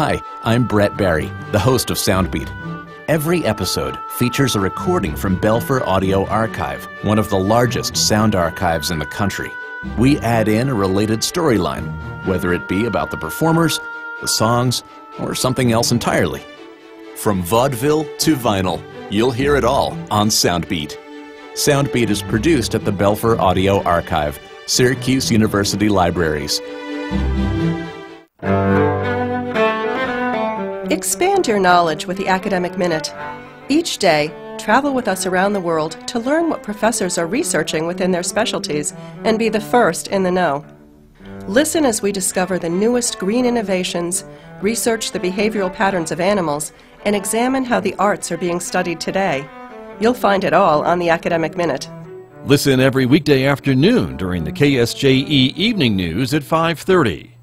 Hi, I'm Brett Barry, the host of Soundbeat. Every episode features a recording from Belfer Audio Archive, one of the largest sound archives in the country. We add in a related storyline, whether it be about the performers, the songs, or something else entirely. From vaudeville to vinyl, you'll hear it all on Soundbeat. Soundbeat is produced at the Belfer Audio Archive, Syracuse University Libraries. Expand your knowledge with the Academic Minute. Each day, travel with us around the world to learn what professors are researching within their specialties and be the first in the know. Listen as we discover the newest green innovations, research the behavioral patterns of animals, and examine how the arts are being studied today. You'll find it all on the Academic Minute. Listen every weekday afternoon during the KSJE Evening News at 5:30.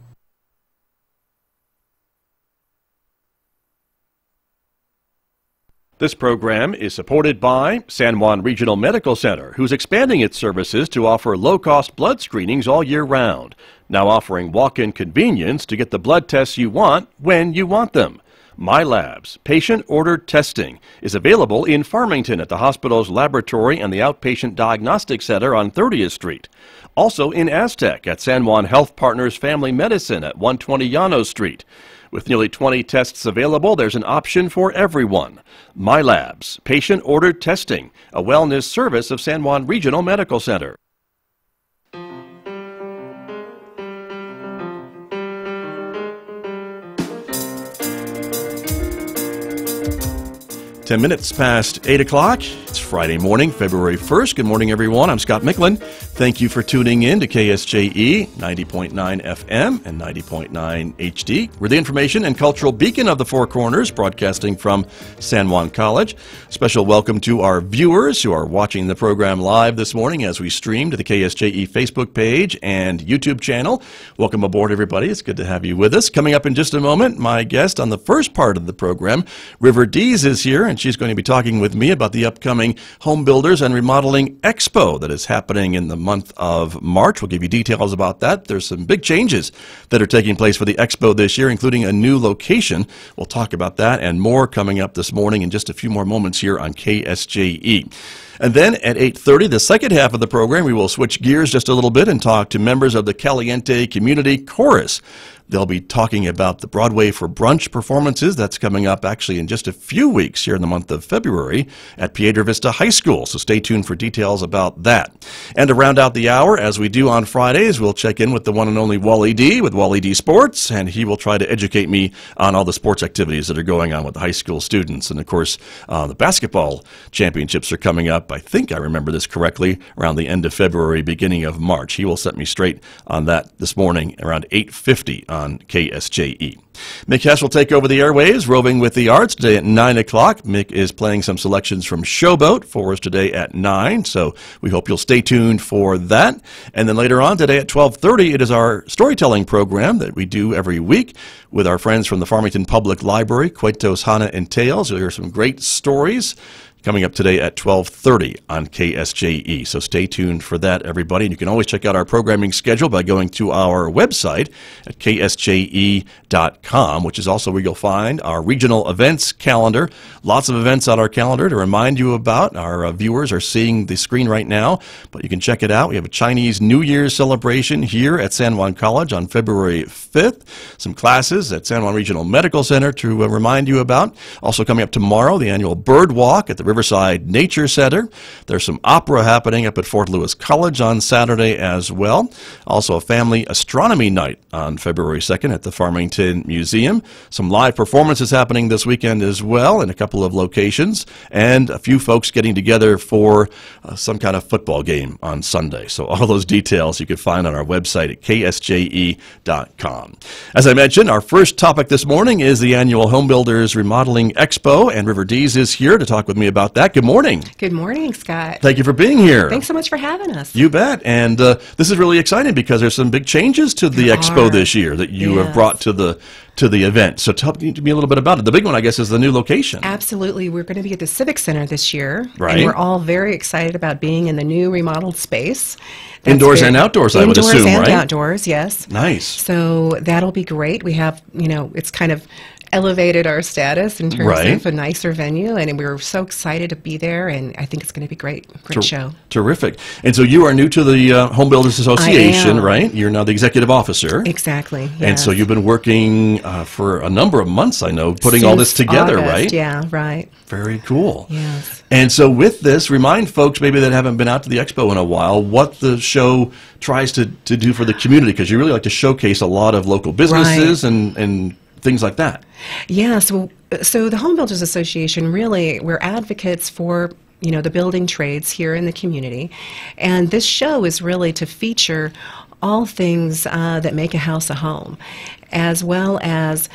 This program is supported by San Juan Regional Medical Center, who's expanding its services to offer low-cost blood screenings all year round, now offering walk-in convenience to get the blood tests you want when you want them. MyLabs, patient-ordered testing, is available in Farmington at the hospital's laboratory and the Outpatient Diagnostic Center on 30th Street. Also in Aztec at San Juan Health Partners Family Medicine at 120 Llanos Street. With nearly 20 tests available, there's an option for everyone. MyLabs, patient-ordered testing, a wellness service of San Juan Regional Medical Center. 10 minutes past 8 o'clock. It's Friday morning, February 1st. Good morning, everyone. I'm Scott Michlin. Thank you for tuning in to KSJE 90.9 FM and 90.9 HD. We're the information and cultural beacon of the Four Corners, broadcasting from San Juan College. Special welcome to our viewers who are watching the program live this morning as we stream to the KSJE Facebook page and YouTube channel. Welcome aboard, everybody. It's good to have you with us. Coming up in just a moment, my guest on the first part of the program, River Dees, is here, and she's going to be talking with me about the upcoming Home Builders and Remodeling Expo that is happening in the month of March. We'll give you details about that. There's some big changes that are taking place for the Expo this year, including a new location. We'll talk about that and more coming up this morning in just a few more moments here on KSJE. And then at 8:30, the second half of the program, we will switch gears just a little bit and talk to members of the Caliente Community Chorus. They'll be talking about the Broadway for Brunch performances. That's coming up actually in just a few weeks here in the month of February at Piedra Vista High School. So stay tuned for details about that. And to round out the hour, as we do on Fridays, we'll check in with the one and only Wally D with Wally D Sports, and he will try to educate me on all the sports activities that are going on with the high school students. And of course, the basketball championships are coming up. I think I remember this correctly, around the end of February, beginning of March. He will set me straight on that this morning around 8:50 on KSJE. Mick Hess will take over the airwaves, roving with the arts today at 9 o'clock. Mick is playing some selections from Showboat for us today at 9, so we hope you'll stay tuned for that. And then later on today at 12:30, it is our storytelling program that we do every week with our friends from the Farmington Public Library, Cuentos, Hana, and Tales. You'll hear some great stories coming up today at 12:30 on KSJE. So stay tuned for that, everybody. And you can always check out our programming schedule by going to our website at ksje.com, which is also where you'll find our regional events calendar. Lots of events on our calendar to remind you about. Our viewers are seeing the screen right now, but you can check it out. We have a Chinese New Year's celebration here at San Juan College on February 5th. Some classes at San Juan Regional Medical Center to remind you about. Also coming up tomorrow, the annual Bird Walk at the Riverside Nature Center. There's some opera happening up at Fort Lewis College on Saturday as well. Also a family astronomy night on February 2nd at the Farmington Museum. Some live performances happening this weekend as well in a couple of locations, and a few folks getting together for some kind of football game on Sunday. So all those details you can find on our website at ksje.com. As I mentioned, our first topic this morning is the annual Home Builders Remodeling Expo, and River Dees is here to talk with me about about that. Good morning. Good morning, Scott. Thank you for being here. Thanks so much for having us. You bet. And this is really exciting because there's some big changes to the expo this year that you have brought to the event. So tell me a little bit about it. The big one, I guess, is the new location. Absolutely. We're going to be at the Civic Center this year. Right. And we're all very excited about being in the new remodeled space. Indoors and outdoors, I would assume, right? Indoors and outdoors, yes. Nice. So that'll be great. We have, it's kind of elevated our status in terms of a nicer venue, and we're so excited to be there, and I think it's going to be great show. Terrific. And so you are new to the Home Builders Association, right? You're now the executive officer. Exactly, yes. And so you've been working for a number of months, I know, putting all this together, August, right? Yeah, right. Very cool. Yes. And so with this, remind folks maybe that haven't been out to the expo in a while what the show tries to do for the community, because you really like to showcase a lot of local businesses and things like that. Yeah, so the Home Builders Association, really, we're advocates for the building trades here in the community, and this show is really to feature all things that make a house a home, as well as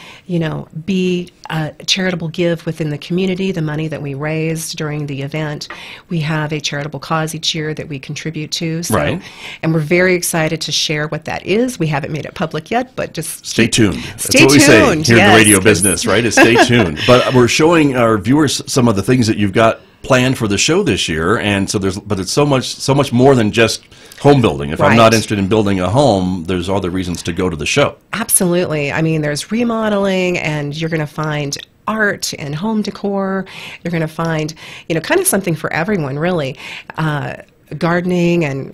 be a charitable give within the community. The money that we raised during the event, we have a charitable cause each year that we contribute to. So, and we're very excited to share what that is. We haven't made it public yet, but just stay tuned. Stay That's what we say tuned. here in the radio business, right? Is stay tuned. But we're showing our viewers some of the things that you've got planned for the show this year, and so but it's so much more than just home building. If I'm not interested in building a home, there's other reasons to go to the show. Absolutely. I mean, there's remodeling, and you're going to find art and home decor. You're going to find, kind of something for everyone, really. Gardening, and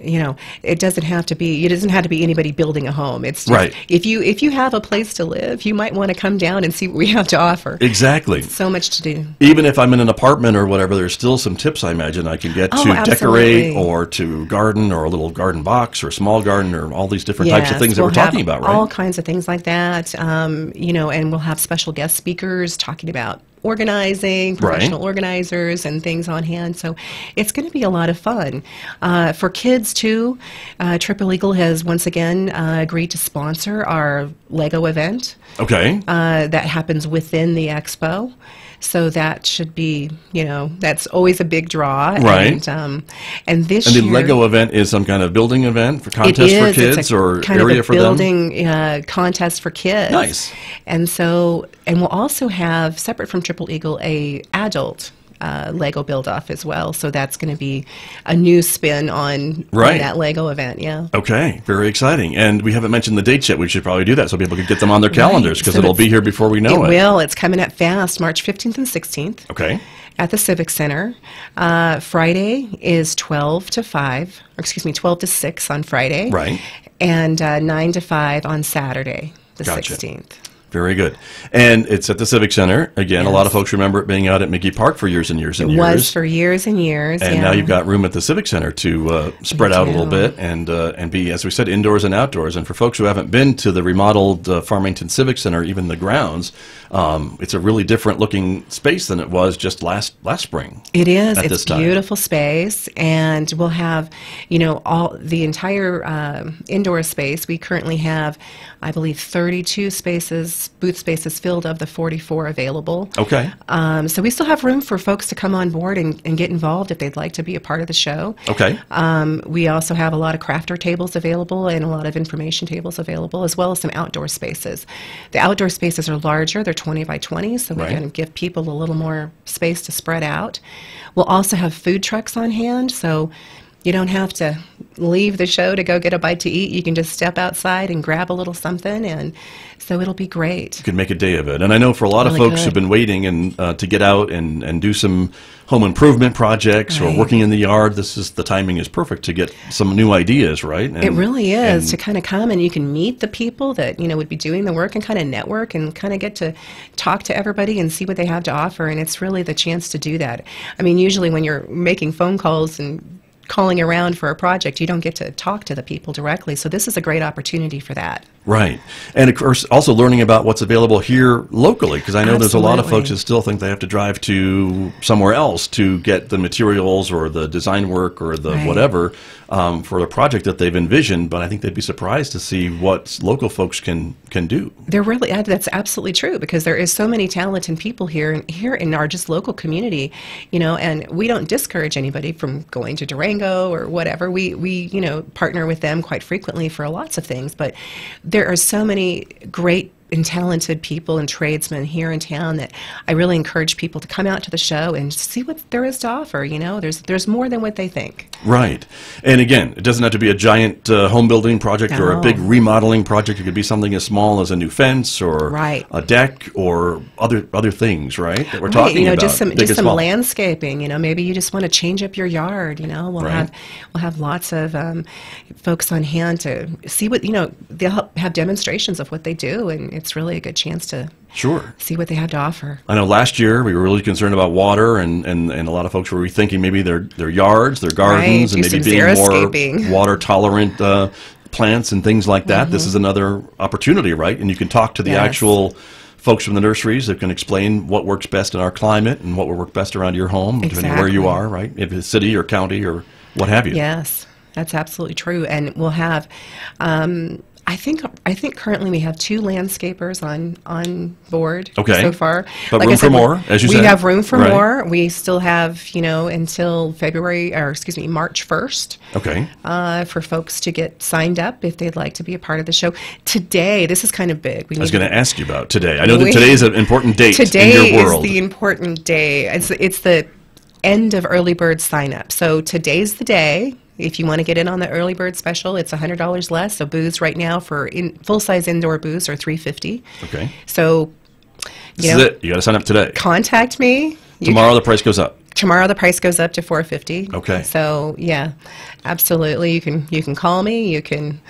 it doesn't have to be anybody building a home. It's just, if you have a place to live, you might want to come down and see what we have to offer. Exactly. So much to do. Even if I'm in an apartment or whatever, there's still some tips I imagine I can get to decorate or to garden, or a little garden box or a small garden, or all these different types of things that we're talking about, right? All kinds of things like that. And we'll have special guest speakers talking about organizing, professional organizers, and things on hand. So it's going to be a lot of fun. For kids, too, Triple Eagle has once again agreed to sponsor our Lego event. Okay. That happens within the expo. So that should be, that's always a big draw. Right. And this year... And the Lego event is some kind of building event for contest for kids, or kind area of for building contest for kids. Nice. And we'll also have, separate from Triple Eagle, a adult Lego build-off as well. So that's going to be a new spin on that Lego event, Okay, very exciting. And we haven't mentioned the dates yet. We should probably do that so people can get them on their calendars, because it'll be here before we know it. It will. It's coming up fast, March 15th and 16th. Okay. At the Civic Center. Friday is 12 to 6 on Friday. Right. And 9 to 5 on Saturday, the 16th. Very good. And it's at the Civic Center. Again, a lot of folks remember it being out at Mickey Park for years and years and years. It was for years and years. And now you've got room at the Civic Center to spread out a little bit and be, as we said, indoors and outdoors. And for folks who haven't been to the remodeled Farmington Civic Center, even the grounds, it's a really different looking space than it was just last spring. It is. It's a beautiful space, and we'll have, all the entire indoor space. We currently have, I believe, 32 booth spaces filled of the 44 available. Okay. So we still have room for folks to come on board and get involved if they'd like to be a part of the show. Okay. We also have a lot of crafter tables available and a lot of information tables available, as well as some outdoor spaces. The outdoor spaces are larger. They're 20 by 20, so we're going to give people a little more space to spread out. We'll also have food trucks on hand, so you don't have to leave the show to go get a bite to eat. You can just step outside and grab a little something, and so it'll be great. You can make a day of it. And I know for a lot of folks who've been waiting to get out and do some home improvement projects or working in the yard, the timing is perfect to get some new ideas, right? It really is, to kind of come and you can meet the people that would be doing the work and kind of network and kind of get to talk to everybody and see what they have to offer, and it's really the chance to do that. I mean, usually when you're making phone calls and calling around for a project, you don't get to talk to the people directly, so this is a great opportunity for that. Right. And of course, also learning about what's available here locally, because I know there's a lot of folks that still think they have to drive to somewhere else to get the materials or the design work or the whatever. for a project that they've envisioned, but I think they'd be surprised to see what local folks can do. They're really, that's absolutely true, because there is so many talented people here in our just local community, and we don't discourage anybody from going to Durango or whatever. We partner with them quite frequently for lots of things, but there are so many great and talented people and tradesmen here in town that I really encourage people to come out to the show and see what there is to offer. There's more than what they think. Right. And again, it doesn't have to be a giant home building project or a big remodeling project. It could be something as small as a new fence or a deck or other things, right? That we're talking about. Just some landscaping. Maybe you just want to change up your yard. We'll have lots of folks on hand to see what they'll have demonstrations of what they do, and it's really a good chance to see what they have to offer. I know last year we were really concerned about water, and a lot of folks were rethinking maybe their yards, their gardens, and maybe being more water tolerant plants and things like that. This is another opportunity, right? And you can talk to the actual folks from the nurseries that can explain what works best in our climate and what will work best around your home, depending on where you are, right? If it's city or county or what have you. Yes, that's absolutely true. And we'll have I think currently we have 2 landscapers on board so far. But like room for more, as you said. We have room for more. We still have, until March 1st. For folks to get signed up if they'd like to be a part of the show. Today, this is kind of big. I was going to ask you about today. I know that today is an important date in your world. Today is the important day. It's the end of early bird sign up. So today's the day. If you want to get in on the early bird special, it's $100 less. So booze right now for full-size indoor booze are $350. Okay. So, this is it. You got to sign up today. Contact me. Tomorrow the price goes up. Tomorrow the price goes up to $450. Okay. So yeah, absolutely. You can call me. You can.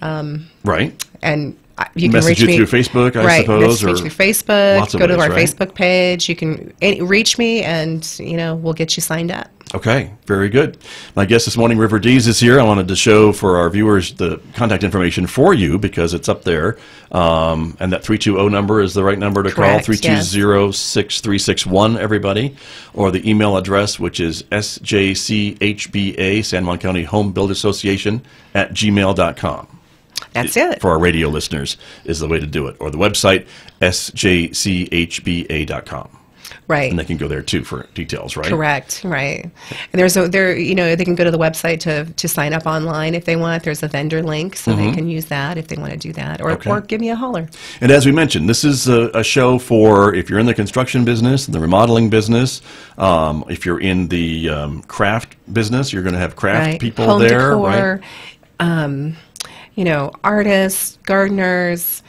Right. And you can message reach me through Facebook, I suppose, or through Facebook. Go to our ways, Facebook page. You can reach me, and we'll get you signed up. Okay, very good. My guest this morning, River Dees, is here. I wanted to show for our viewers the contact information for you because it's up there. And that 320 number is the right number to call, 320-6361, everybody. Or the email address, which is sjchba, San Juan County Home Build Association, @gmail.com. That's it. For our radio listeners is the way to do it. Or the website, sjchba.com. Right. And they can go there too for details, right? Correct, right. And they can go to the website to sign up online if they want. There's a vendor link, so they can use that if they want to do that, or give me a holler. And as we mentioned, this is a show for if you're in the construction business, the remodeling business, if you're in the craft business, you're going to have craft people home there, decor, right? Artists, gardeners,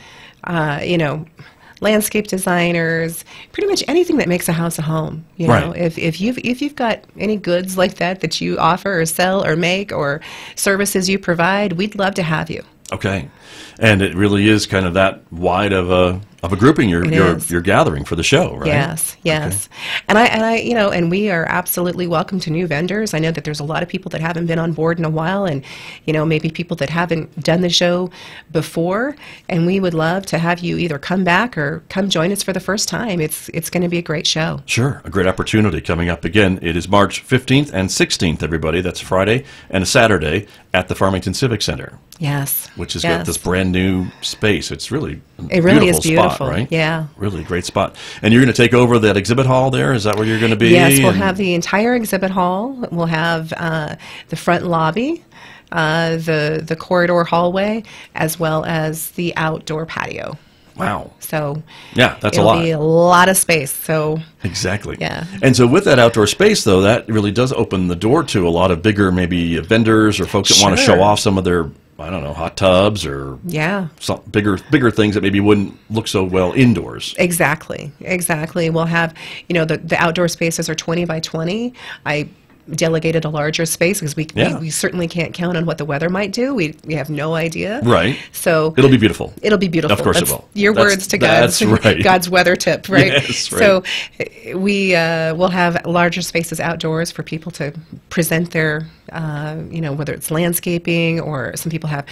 landscape designers, pretty much anything that makes a house a home. If you've got any goods like that you offer or sell or make or services you provide, we'd love to have you. Okay. And it really is kind of that wide of a grouping you're gathering for the show, right? Yes. Okay. And we are absolutely welcome to new vendors. I know that there's a lot of people that haven't been on board in a while, and maybe people that haven't done the show before, and we would love to have you either come back or come join us for the first time. It's going to be a great show. Sure, a great opportunity coming up again. It is March 15th and 16th, everybody. That's a Friday and a Saturday at the Farmington Civic Center. Yes. Which has got this brand new space. It's really It really is beautiful. Spot, right? Yeah. Really great spot. And you're going to take over that exhibit hall there? Is that where you're going to be? Yes, we'll have the entire exhibit hall. We'll have the front lobby, the corridor hallway, as well as the outdoor patio. Wow. So yeah, that's it'll be a lot of space. So exactly. Yeah. And so with that outdoor space, though, that really does open the door to a lot of bigger maybe vendors or folks that want to show off some of their, I don't know, hot tubs or some bigger things that maybe wouldn't look so well indoors. Exactly. We'll have, the outdoor spaces are 20 by 20. I delegated a larger space because we certainly can't count on what the weather might do. We have no idea. Right. So it'll be beautiful. It'll be beautiful. Of course it will. Your words to God's, right. God's weather tip, right? Yes, right. So we will have larger spaces outdoors for people to present their whether it's landscaping or we have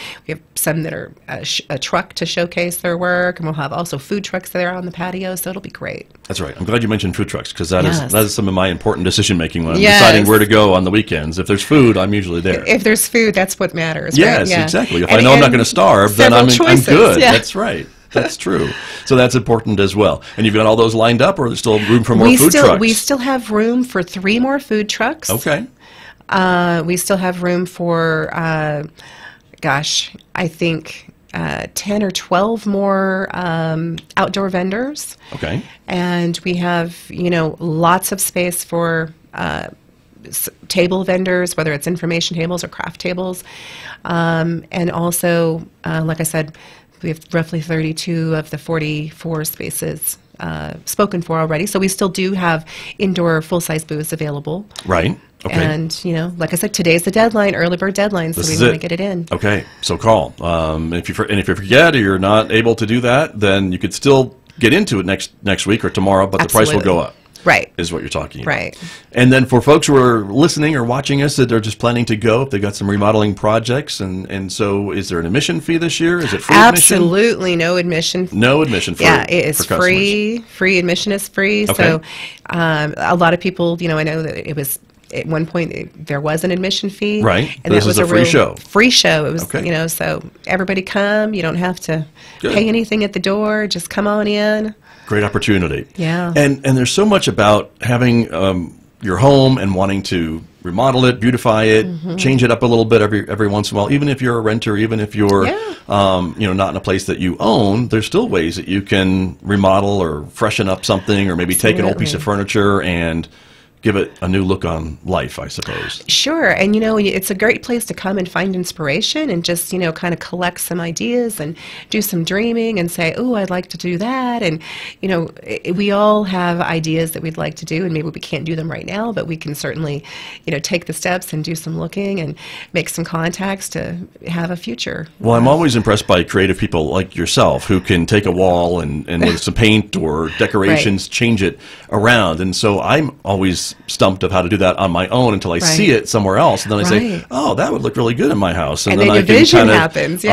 some that are a truck to showcase their work, and we'll have also food trucks there on the patio, so it'll be great. That's right. I'm glad you mentioned food trucks, because that Yes. is some of my important decision making when I'm Yes. deciding where to go on the weekends. If there's food, I'm usually there. If there's food, that's what matters. Yes, right? Yeah. exactly. If And- I know I'm not and going to starve, then several I'm choices, good. yeah. That's right. That's true. So that's important as well. And you've got all those lined up, or there's still room for more food trucks? We still have room for 3 more food trucks. Okay. We still have room for, I think 10 or 12 more outdoor vendors. Okay. And we have, lots of space for table vendors, whether it's information tables or craft tables. And also, like I said, we have roughly 32 of the 44 spaces spoken for already. So we still do have indoor full-size booths available. Right. Okay. And, like I said, today's the deadline, early bird deadline, so we want to get it in. Okay. So call. If you forget or you're not able to do that, then you could still get into it next week or tomorrow, but the price will go up. Right. Is what you're talking about. Right. And then for folks who are listening or watching us that are just planning to go, if they've got some remodeling projects, and so is there an admission fee this year? Is it free admission? Absolutely no admission. No admission for Yeah, it is for customers. free. Free admission is free. Okay. So a lot of people, I know that it was at one point there was an admission fee. Right. And This that is was a free real show. Free show. It was, Okay. So everybody come. You don't have to Good. pay anything at the door. Just come on in. Great opportunity. Yeah. And there's so much about having your home and wanting to remodel it, beautify it, change it up a little bit every once in a while. Even if you're a renter, even if you're not in a place that you own, there's still ways that you can remodel or freshen up something, or maybe take an old piece of furniture and give it a new look on life, I suppose. Sure. And, it's a great place to come and find inspiration and just, kind of collect some ideas and do some dreaming and say, oh, I'd like to do that. And, we all have ideas that we'd like to do, and maybe we can't do them right now, but we can certainly, take the steps and do some looking and make some contacts to have a future. Well, I'm always impressed by creative people like yourself who can take a wall and with some paint or decorations, change it around. And so I'm always stumped of how to do that on my own until I see it somewhere else, and then I say, "Oh, that would look really good in my house," and then your I can vision kind of happens,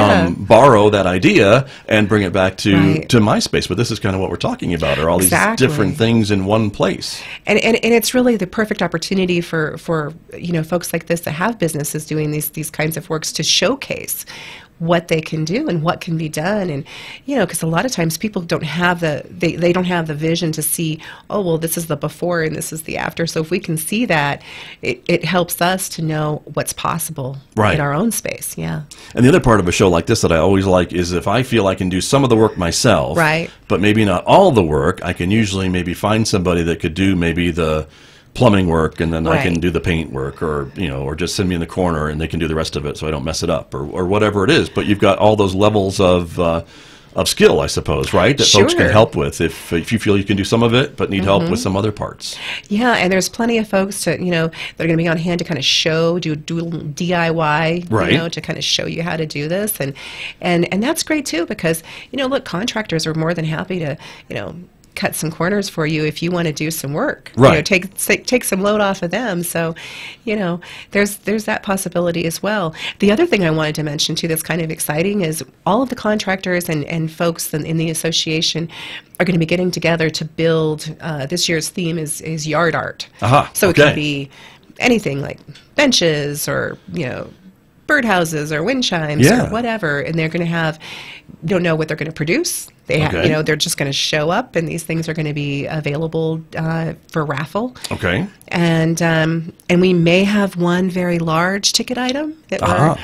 borrow that idea and bring it back to my space. But this is kind of what we're talking about: are all these different things in one place. And it's really the perfect opportunity for folks like this that have businesses doing these kinds of works to showcase what they can do and what can be done. And because a lot of times people don't have they don't have the vision to see, oh, well, this is the before and this is the after. So if we can see that, it helps us to know what's possible in our own space. Yeah. And the other part of a show like this that I always like is if I feel I can do some of the work myself, but maybe not all the work, I can usually maybe find somebody that could do maybe the plumbing work, and then I can do the paint work, or or just send me in the corner and they can do the rest of it so I don't mess it up, or whatever it is. But you've got all those levels of skill, I suppose, right? That folks can help with if you feel you can do some of it but need help with some other parts. Yeah, and there's plenty of folks to that are going to be on hand to kind of do DIY, to kind of show you how to do this, and that's great too, because look, contractors are more than happy to cut some corners for you if you want to do some work. Take some load off of them. So, there's that possibility as well. The other thing I wanted to mention too that's kind of exciting is all of the contractors and folks in the association are going to be getting together to build. This year's theme is yard art. So it can be anything like benches or birdhouses or wind chimes or whatever, and they're going to don't know what they're going to produce. They have, they're just going to show up, and these things are going to be available for raffle. Okay. And we may have one very large ticket item that we're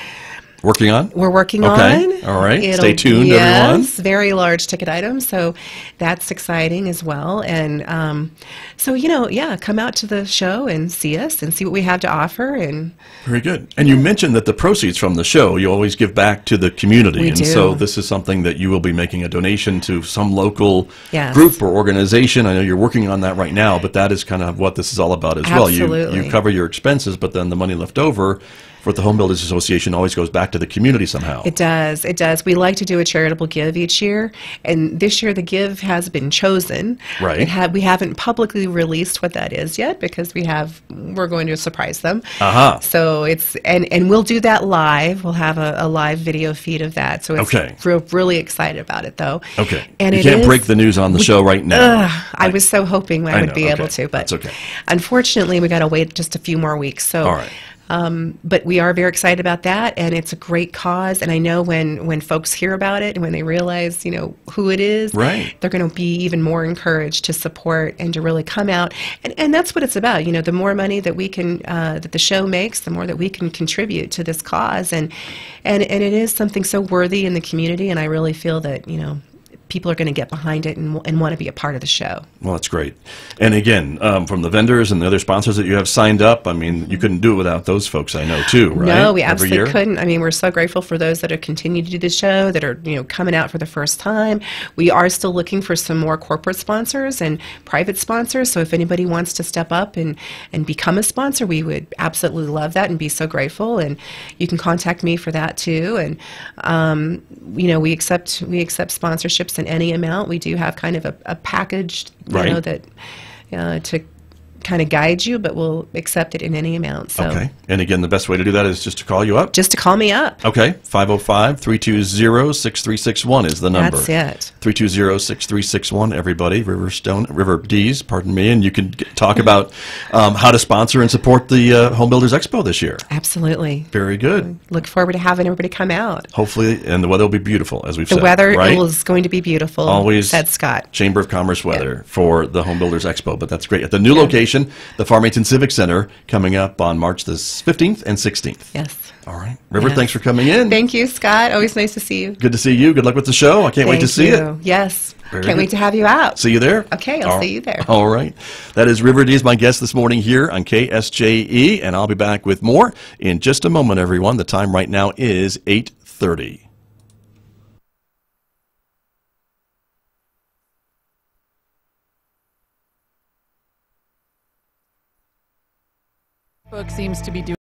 working on. We're working on. All right. Stay tuned, everyone. Yes, very large ticket item. So that's exciting as well. And come out to the show and see us and see what we have to offer. And very good. And you mentioned that the proceeds from the show, you always give back to the community. We and do. So this is something that you will be making a donation to some local group or organization. I know you're working on that right now, but that is kind of what this is all about as well. Absolutely. You cover your expenses, but then the money left over with the Home Builders Association always goes back to the community somehow. It does. It does. We like to do a charitable give each year, and this year the give has been chosen. Right. We haven't publicly released what that is yet because we're going to surprise them. So and we'll do that live. We'll have a live video feed of that. So we're really excited about it, though. Okay. And you can't break the news on the show right now. I was so hoping I would be able to, but that's okay. Unfortunately, we got to wait just a few more weeks. So. All right. But we are very excited about that, and it's a great cause. And I know when folks hear about it and when they realize, who it is, right, they're going to be even more encouraged to support and to really come out. And that's what it's about. The more money that we can, that the show makes, the more that we can contribute to this cause. And it is something so worthy in the community. And I really feel that, people are going to get behind it and want to be a part of the show. Well, that's great. And again, from the vendors and the other sponsors that you have signed up, I mean, you couldn't do it without those folks, I know, too, right? No, we absolutely couldn't. I mean, we're so grateful for those that have continued to do the show, that are, coming out for the first time. We are still looking for some more corporate sponsors and private sponsors, so if anybody wants to step up and become a sponsor, we would absolutely love that and be so grateful. And you can contact me for that, too. And, we accept sponsorships in any amount. We do have kind of a package, that to kind of guide you, but we'll accept it in any amount. So. Okay. And again, the best way to do that is just to call you up? Just to call me up. Okay. 505-320-6361 is the number. That's it. 320-6361, everybody. River D's, pardon me. And you can talk about how to sponsor and support the Home Builders Expo this year. Absolutely. Very good. Look forward to having everybody come out. Hopefully, and the weather will be beautiful, as we've said. The weather right? is going to be beautiful, always said Scott. Chamber of Commerce weather for the Home Builders Expo, but that's great. At the new location, the Farmington Civic Center, coming up on March the 15th and 16th. Yes. All right. River, thanks for coming in. Thank you, Scott. Always nice to see you. Good to see you. Good luck with the show. I can't wait to see it. Yes. Very Can't good. wait to have you out. See you there? Okay, I'll see you there. All right. That is River D is my guest this morning here on KSJE, and I'll be back with more in just a moment, everyone. The time right now is 8:30. Book seems to be doing